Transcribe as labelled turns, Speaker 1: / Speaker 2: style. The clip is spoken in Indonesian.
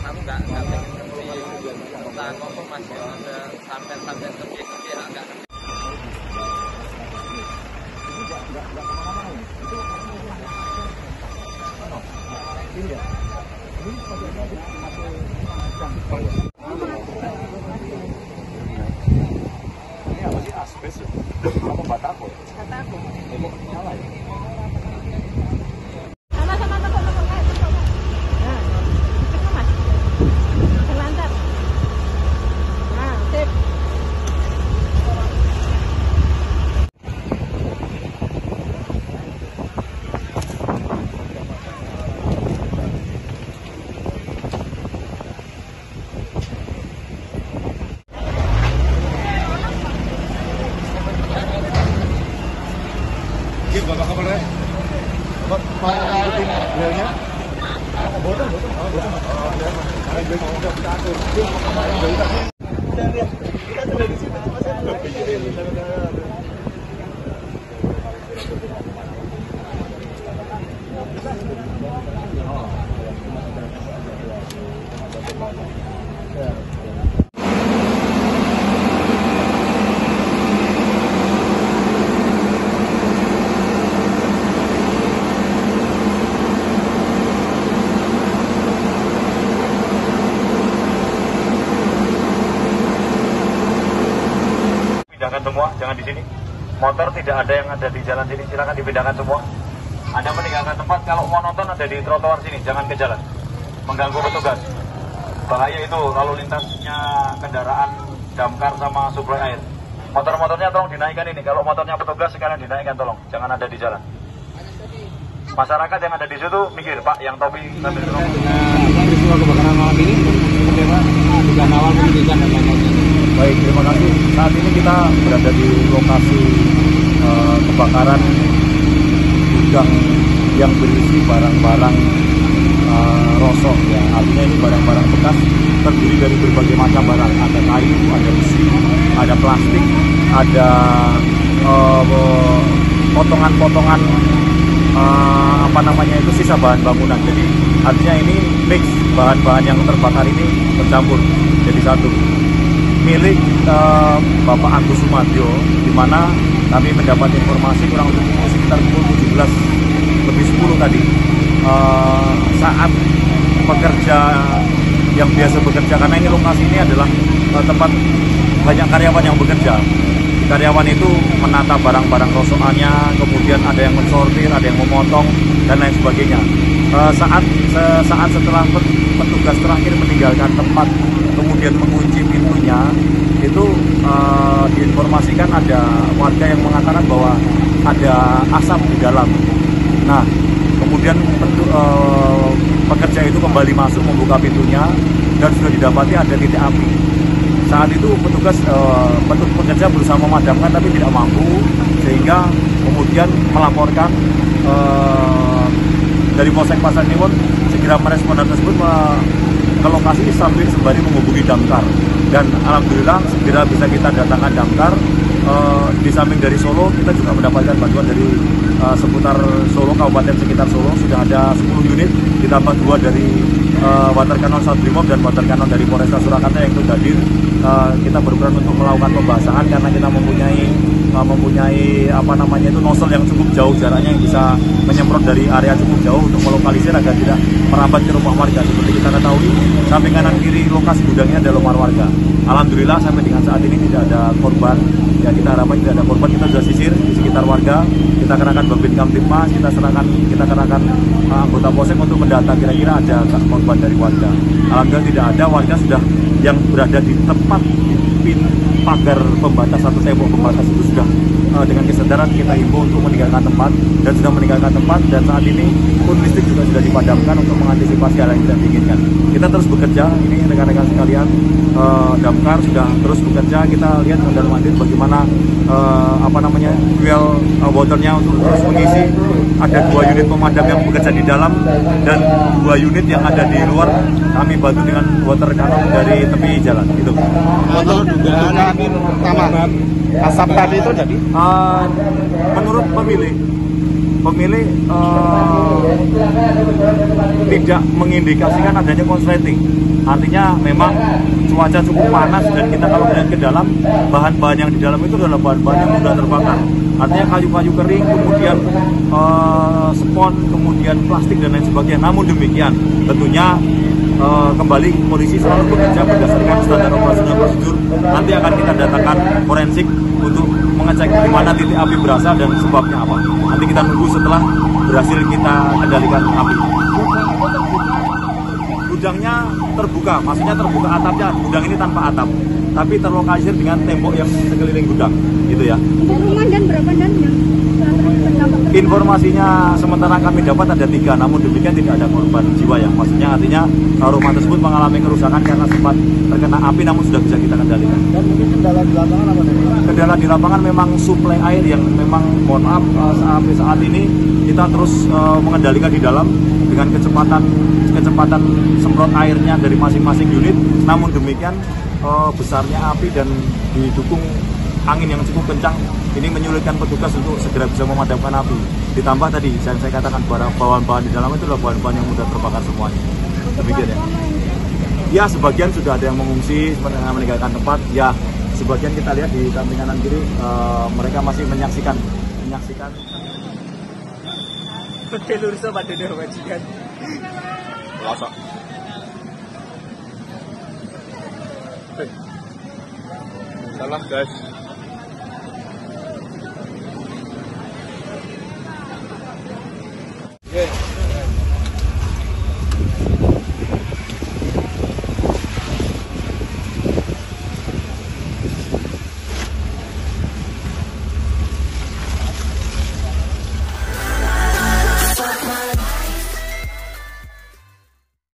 Speaker 1: aku nggak pengen tak ngomong mas ya sampai kerja agak
Speaker 2: ini ya ini apa sih asbes apa batako ini nyala ya. Bapak Kapolres, Bapak ikutin beliaunya. Boten. Kita sudah di sini. Pindahkan semua, jangan di sini. Motor tidak ada yang ada di jalan sini, silakan dipindahkan semua. Anda meninggalkan tempat, kalau mau nonton ada di trotoar sini, jangan ke jalan. Mengganggu petugas. Bahaya itu lalu lintasnya kendaraan damkar sama suplai air. Motor-motornya tolong dinaikkan ini, kalau motornya petugas sekalian dinaikkan tolong, jangan ada di jalan. Masyarakat yang ada di situ mikir, Pak, yang topi sambil tolong.
Speaker 3: Peristiwa kebakaran malam ini, bagaimana dugaan awal penyidikan dan lain-lain.
Speaker 2: Baik, terima kasih. Saat ini kita berada di lokasi kebakaran gudang yang berisi barang-barang rosok. Ya, artinya ini barang-barang bekas terdiri dari berbagai macam barang. Ada kayu, ada besi, ada plastik, ada potongan-potongan sisa bahan bangunan. Jadi artinya ini mix bahan-bahan yang terbakar ini bercampur jadi satu. Milik Bapak Agus Sumadyo, di mana kami mendapat informasi kurang lebih sekitar pukul 17:10 tadi, saat pekerja yang biasa bekerja, karena ini lokasi ini adalah tempat banyak karyawan yang bekerja. Karyawan itu menata barang-barang rosokannya, kemudian ada yang mensortir, ada yang memotong dan lain sebagainya. Saat setelah petugas terakhir meninggalkan tempat, kemudian mengunci pintunya, itu diinformasikan ada warga yang mengatakan bahwa ada asap di dalam. Nah, kemudian pekerja itu kembali masuk membuka pintunya dan sudah didapati ada titik api. Saat itu pekerja berusaha memadamkan tapi tidak mampu, sehingga kemudian melaporkan dari Polsek Pasar Nyewon segera merespon hal tersebut ke lokasi sambil sembari menghubungi damkar, dan alhamdulillah segera bisa kita datangkan damkar. Di samping dari Solo, kita juga mendapatkan bantuan dari seputar Solo, kabupaten sekitar Solo, sudah ada 10 unit ditambah 2 dari Water Cannon South Brimob dan Water Cannon dari Polresta Surakarta yang itu hadir. Kita berperan untuk melakukan pembasahan karena kita mempunyai nozzle yang cukup jauh jaraknya, yang bisa menyemprot dari area cukup jauh untuk melokalisir agar tidak merambat ke rumah warga. Seperti kita ketahui, samping kanan kiri lokasi gudangnya ada rumah warga. Alhamdulillah sampai dengan saat ini tidak ada korban. Ya, kita harapkan tidak ada korban. Kita sudah sisir di sekitar warga, kita kerahkan Babin Kamtipmas, kita kerahkan anggota Polsek untuk mendata kira-kira ada korban dari warga. Alhamdulillah tidak ada. Warga sudah yang berada di tempat pagar pembatas atau tembok pembatas itu sudah dengan kesadaran kita himbau untuk meninggalkan tempat, dan sudah meninggalkan tempat, dan saat ini pun listrik juga sudah dipadamkan untuk mengantisipasi hal yang tidak diinginkan. Kita terus bekerja, ini rekan-rekan sekalian, damkar sudah terus bekerja. Kita lihat mondar-mandir bagaimana fuel waternya untuk terus mengisi. Ada 2 unit pemadam yang bekerja di dalam dan 2 unit yang ada di luar. Kami bantu dengan water cannon dari tepi jalan. Itu.
Speaker 3: Kalau dugaan ini pertama asap tadi itu jadi?
Speaker 2: Menurut pemilik tidak mengindikasikan adanya konsleting. Artinya memang cuaca cukup panas dan kita kalau melihat ke dalam, bahan-bahan yang di dalam itu adalah bahan-bahan yang mudah terbakar. Artinya kayu-kayu kering, kemudian spon, kemudian plastik dan lain sebagainya. Namun demikian, tentunya kembali polisi selalu bekerja berdasarkan standar operasional prosedur. Nanti akan kita datangkan forensik untuk mengecek di mana titik api berasal dan sebabnya apa. Nanti kita nunggu setelah berhasil kita kendalikan api. Gudangnya terbuka, maksudnya terbuka atapnya. Gudang ini tanpa atap, tapi terlokalisir dengan tembok yang sekeliling gudang, gitu ya.
Speaker 4: Rumah dan berapa dan yang
Speaker 2: Informasinya sementara kami dapat ada 3, namun demikian tidak ada korban jiwa ya. Maksudnya artinya rumah tersebut mengalami kerusakan karena sempat terkena api, namun sudah bisa kita kendalikan.
Speaker 3: Dan mungkin kendala di lapangan apa nih?
Speaker 2: Kendala di lapangan memang suplai air yang memang, mohon maaf, sampai saat ini kita terus mengendalikan di dalam dengan kecepatan semprot airnya dari masing-masing unit. Namun demikian besarnya api dan didukung angin yang cukup kencang ini menyulitkan petugas untuk segera bisa memadamkan api. Ditambah tadi yang saya katakan bahan-bahan di dalam itu adalah bahan-bahan yang mudah terbakar semuanya. Demikian ya. Ya, sebagian sudah ada yang mengungsi seperti yang meninggalkan tempat. Ya, sebagian kita lihat di samping kanan kiri mereka masih menyaksikan.
Speaker 3: Telur sama dede bajingan.
Speaker 2: Lasak.
Speaker 1: Salah guys.